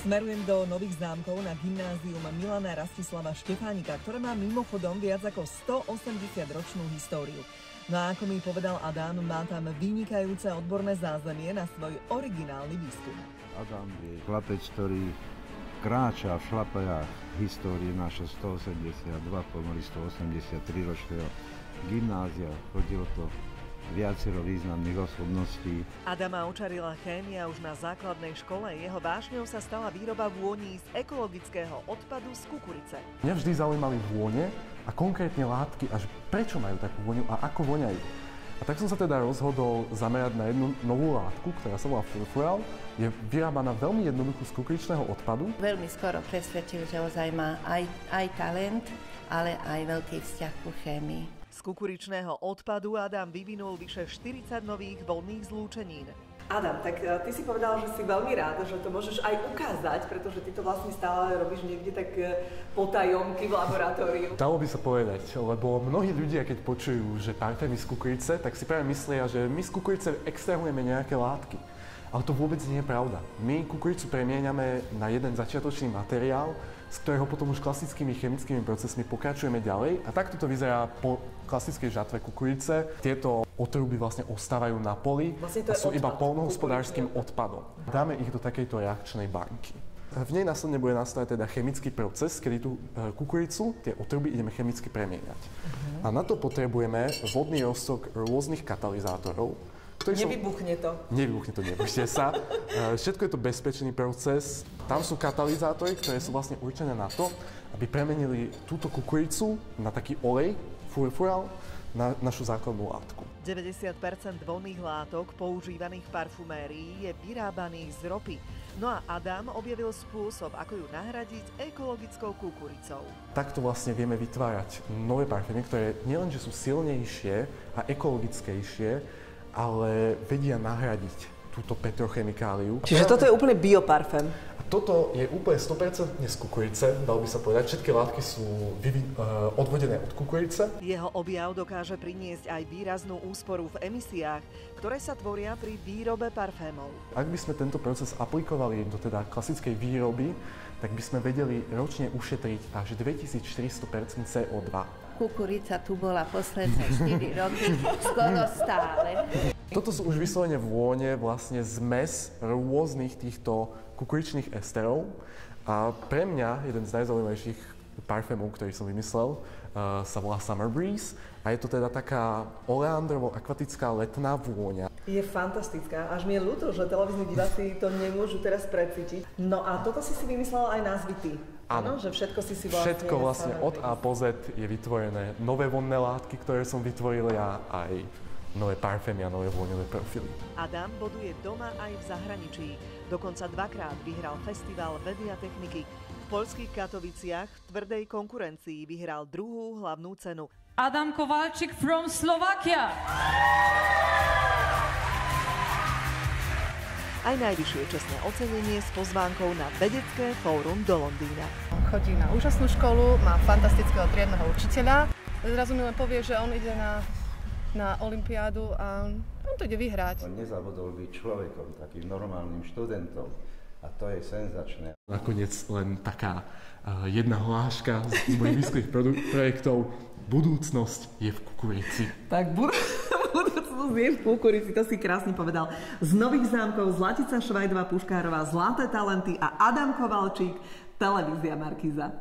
Smerujem do Nových Zámkov na gymnázium Milana Rastislava Štefánika, ktoré má mimochodom viac ako 180-ročnú históriu. No a ako mi povedal Adam, má tam vynikajúce odborné zázemie na svoj originálny výskum. Adam je chlapec, ktorý kráča v šlapajách histórie naše 182, pomaly 183 ročného gymnázia. Chodilo to viacero významných osobností. Adama očarila chémia už na základnej škole. Jeho vášňou sa stala výroba vôní z ekologického odpadu z kukurice. Mňa vždy zaujímali vône a konkrétne látky, až prečo majú takú vôňu a ako voňajú. A tak som sa teda rozhodol zamerať na jednu novú látku, ktorá sa volá furfural. Je vyrábaná veľmi jednoducho z kukuričného odpadu. Veľmi skoro presvedčil, že ozaj má aj talent, ale aj veľký vzťah ku chémii. Z kukuričného odpadu Adam vyvinul vyše 40 nových voľných zlúčenín. Adam, tak ty si povedal, že si veľmi rád, že to môžeš aj ukázať, pretože ty to vlastne stále robíš niekde tak potajomky v laboratóriu. Dalo by sa povedať, lebo mnohí ľudia, keď počujú, že parfémy z kukurice, tak si práve myslia, že my z kukurice extrahujeme nejaké látky. Ale to vôbec nie je pravda. My kukuricu premieňame na jeden začiatočný materiál, z ktorého potom už klasickými chemickými procesmi pokračujeme ďalej. A takto to vyzerá po klasickej žatve kukurice. Tieto otruby vlastne ostávajú na poli a sú iba poľnohospodárskym odpadom. Dáme ich do takejto reakčnej banky. V nej následne bude nastávať teda chemický proces, kedy tú kukuricu, tie otruby ideme chemicky premieňať. A na to potrebujeme vodný roztok rôznych katalizátorov. Nevybuchne to. Nevybuchne to, nebojte sa. Všetko je to bezpečný proces. Tam sú katalizátory, ktoré sú vlastne určené na to, aby premenili túto kukuricu na taký olej, furfural, na našu základnú látku. 90% voľných látok používaných v parfumérii je vyrábaných z ropy. No a Adam objavil spôsob, ako ju nahradiť ekologickou kukuricou. Takto vlastne vieme vytvárať nové parfémy, ktoré nielenže sú silnejšie a ekologickejšie, ale vedia nahradiť túto petrochemikáliu. Čiže toto je úplne bioparfém. A toto je úplne 100% z kukurice, dal by sa povedať. Všetky látky sú odvodené od kukurice. Jeho objav dokáže priniesť aj výraznú úsporu v emisiách, ktoré sa tvoria pri výrobe parfémov. Ak by sme tento proces aplikovali do teda klasickej výroby, tak by sme vedeli ročne ušetriť až 2400% CO2. Kukurica tu bola posledné 4 roky, skoro stále. Toto sú už vyslovene vône, vlastne zmes rôznych týchto kukuričných esterov. A pre mňa jeden z najzaujímavejších parfémov, ktorý som vymyslel, sa volá Summer Breeze. A je to teda taká oleandrovo-akvatická letná vôňa. Je fantastická. Až mi je ľúto, že televízni diváci to nemôžu teraz precítiť. No a toto si vymyslel aj názvy ty. Áno, že všetko si všetko vlastne od A po Z je vytvorené. Nové vonné látky, ktoré som vytvoril ja, aj nové parfémy a nové vôňové profily. Adam boduje doma aj v zahraničí. Dokonca dvakrát vyhral festival vedy a techniky. V poľských Katoviciach v tvrdej konkurencii vyhral druhú hlavnú cenu. Adam Kowalczyk from Slovakia. Aj najvyššie čestné ocenenie s pozvánkou na vedecké fórum do Londýna. Chodí na úžasnú školu, má fantastického triedneho učiteľa. Zrazu mi len povie, že on ide na olympiádu a on to ide vyhrať. On nezabudol byť človekom, takým normálnym študentom. A to je senzačné. Nakoniec len taká jedna hláška z mojich výskumných projektov. Budúcnosť je v kukurici. Tak budúcnosť je v kukurici, to si krásne povedal. Z Nových Zámkov Zlatica Švajdová Puškárová, Zlaté talenty a Adam Kovalčík, televízia Markíza.